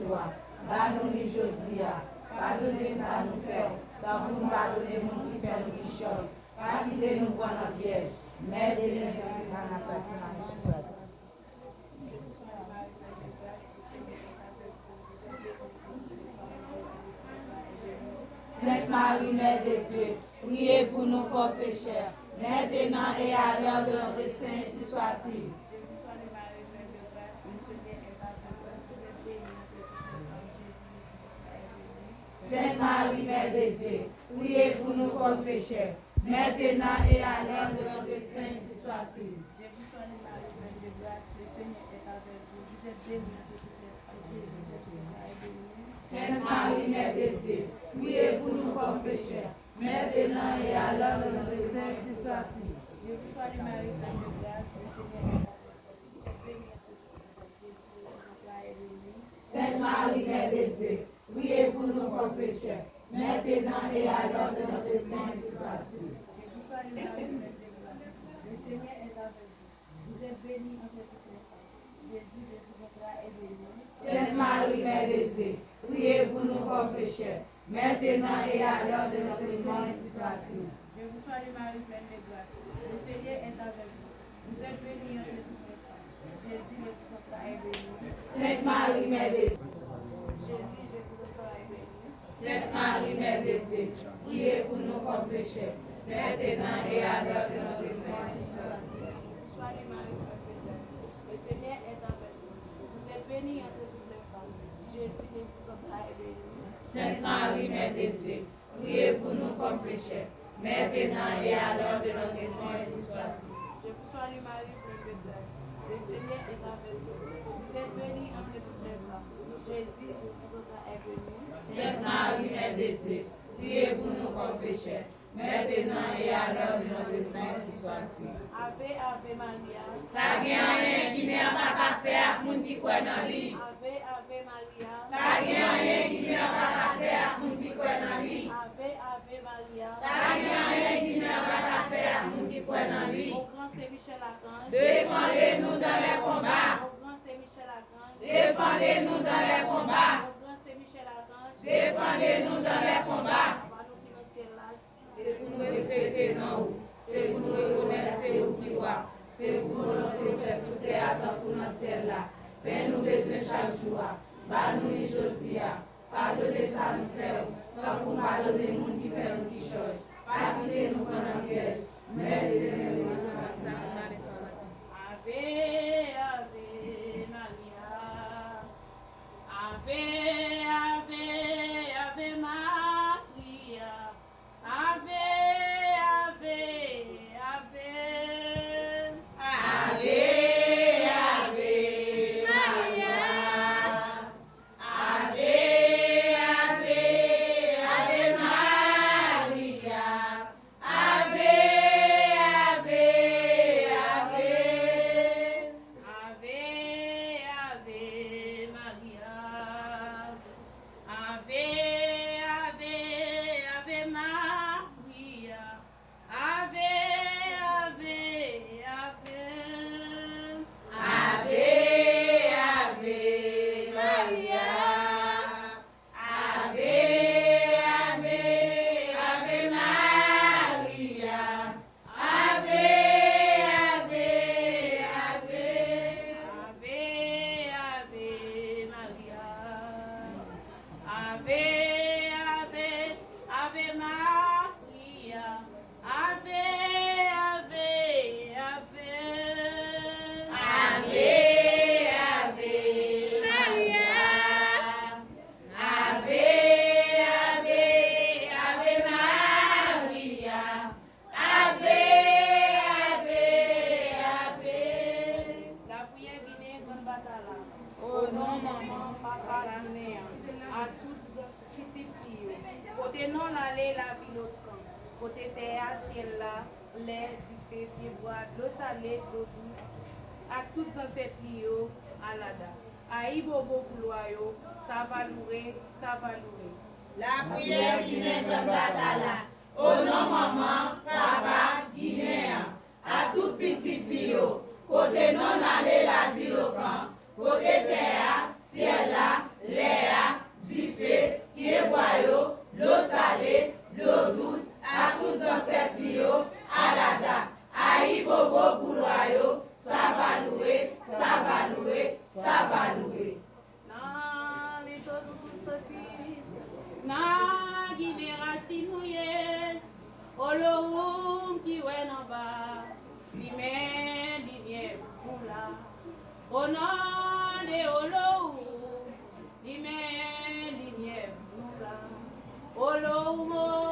joie. Pardonnez aujourd'hui. Pardonnez ça nous fait. Tant que nous pardonnez mon qui fait nous qui chose. Pas quitter nous pour notre piège. Mais c'est le Sainte Marie, Mère de Dieu, priez pour nos pauvres pécheurs, maintenant et à l'heure de notre saint, si soit-il. Sainte Marie, Mère de Dieu, priez pour nos pauvres pécheurs, maintenant et à l'heure de notre saint, si soit-il. Je vous salue Marie, pleine de grâce, le Seigneur est avec vous. Vous êtes bénie entre toutes les femmes, Jésus, est béni. Sainte Marie, Mère de Dieu, priez pour nous pauvres pécheurs, maintenant et à l'heure de notre saint, si soit-il. Je vous salue Marie, pleine de grâce, le Seigneur est avec vous. Vous êtes bénie entre toutes les femmes, Jésus, est béni. Sainte Marie, Mère de Dieu, priez pour nous pauvres pécheurs, maintenant et à l'heure de notre saint, si soit-il. Je vous salue Marie, pleine de grâce, le Seigneur est avec vous. Vous êtes bénie entre toutes les femmes. Jésus, de vous est béni. Sainte Marie, Mère de Dieu, priez pour nous pauvres pécheurs, maintenant et à l'heure de notre mort, si soit-il. Je vous salue Marie, pleine de grâce, le Seigneur est avec vous. Vous êtes bénie entre toutes les femmes. Jésus, de vous est béni. Sainte Marie, Mère de Dieu, Jésus, je vous est béni. Sainte Marie, Mère de Dieu, priez pour nous pauvres pécheurs, maintenant et à l'heure de notre mort, si soit-il. Soyez Marie, pleine de grâce, le Seigneur est avec vous. Vous êtes bénie entre toutes les femmes. Jésus, de vous est béni. Sainte Marie, Mère de Dieu, priez pour nous pauvres pécheurs, maintenant et à l'heure de notre mort, si soit-il. Je vous salue Marie, pleine de grâce, le Seigneur est avec vous. Vous êtes bénie entre toutes les femmes. Jésus, de vous est béni. Sainte Marie, Mère de Dieu, priez pour nous pauvres pécheurs, maintenant et à l'heure de notre saint, si soit-il. Ave, Ave Maria. Pas rien qui n'est pas qu'à faire avec les gens qui croient dans lui. Ave, Ave Maria. Pas rien qui n'est pas qu'à faire avec les gens qui croient dans lui. Ave, Ave Maria. Pas rien qui n'est pas qu'à faire avec les gens qui croient dans lui. Au grand Saint-Michel Archange. Défendez-nous dans les combats. Au grand Saint-Michel Archange. Défendez-nous dans les combats. Au grand Saint-Michel Archange. Défendez-nous dans les combats. Nous qui nous ciel là. C'est pour nous respecter nous. C'est pour nous reconnaître c'est vous qui voit. C'est pour nous faire sous terre pour nous ciel là. Père nous besoin chaque jour. Bah nous les aujourd'hui. Pardonnez ça nous faire. Tant pour pardonner les gens qui font nous qui chose. Pas quitter nous pendant piège. Merci de nous Ave, Ave Maria. Ave, Ave, Ave Maria. Ave, Ave, Ave. Ave, Ave Maria. Ave, Ave, Ave Maria. Ave, Ave, Ave. Ave, Ave Maria. Ave, Ave, Ave Maria. Ave, Ave, Ave. Ave, Ave Maria. Ave, Ave, Ave Maria. Ave, Ave, Ave. Ave, Ave Maria. Ave, Ave, Ave Maria. Ave, Ave, Ave. Ave, Ave Maria. Ave, Ave, Ave Maria. Ave, Ave, Ave. La prière guinéenne bonne bataille. Au nom maman, papa guinéen, à toutes les petites filles. Côté non l'aller la ville au camp. Côté terre, ciel là, l'air du fait, pied bois, l'eau salée, l'eau douce. À toutes ces filles à la date. À Ibobo Couloyo, ça va louer, ça va louer. La prière guinéenne de Batala, au nom maman, papa, guinéen, à toute petite fille, côté non aller la ville au camp, côté terre, ciel là, l'air, du feu, qui est boyau, l'eau salée, l'eau douce, à tous d'ancêtres lio, à la date, aïe bobo boulayo, ça va louer, ça va louer, ça va louer. Na les choses aussi, na guiné racinouye, oloum qui ouais en bas, l'imé l'imé moula, au nom de oloum, l'imé l'imé moula, oloum.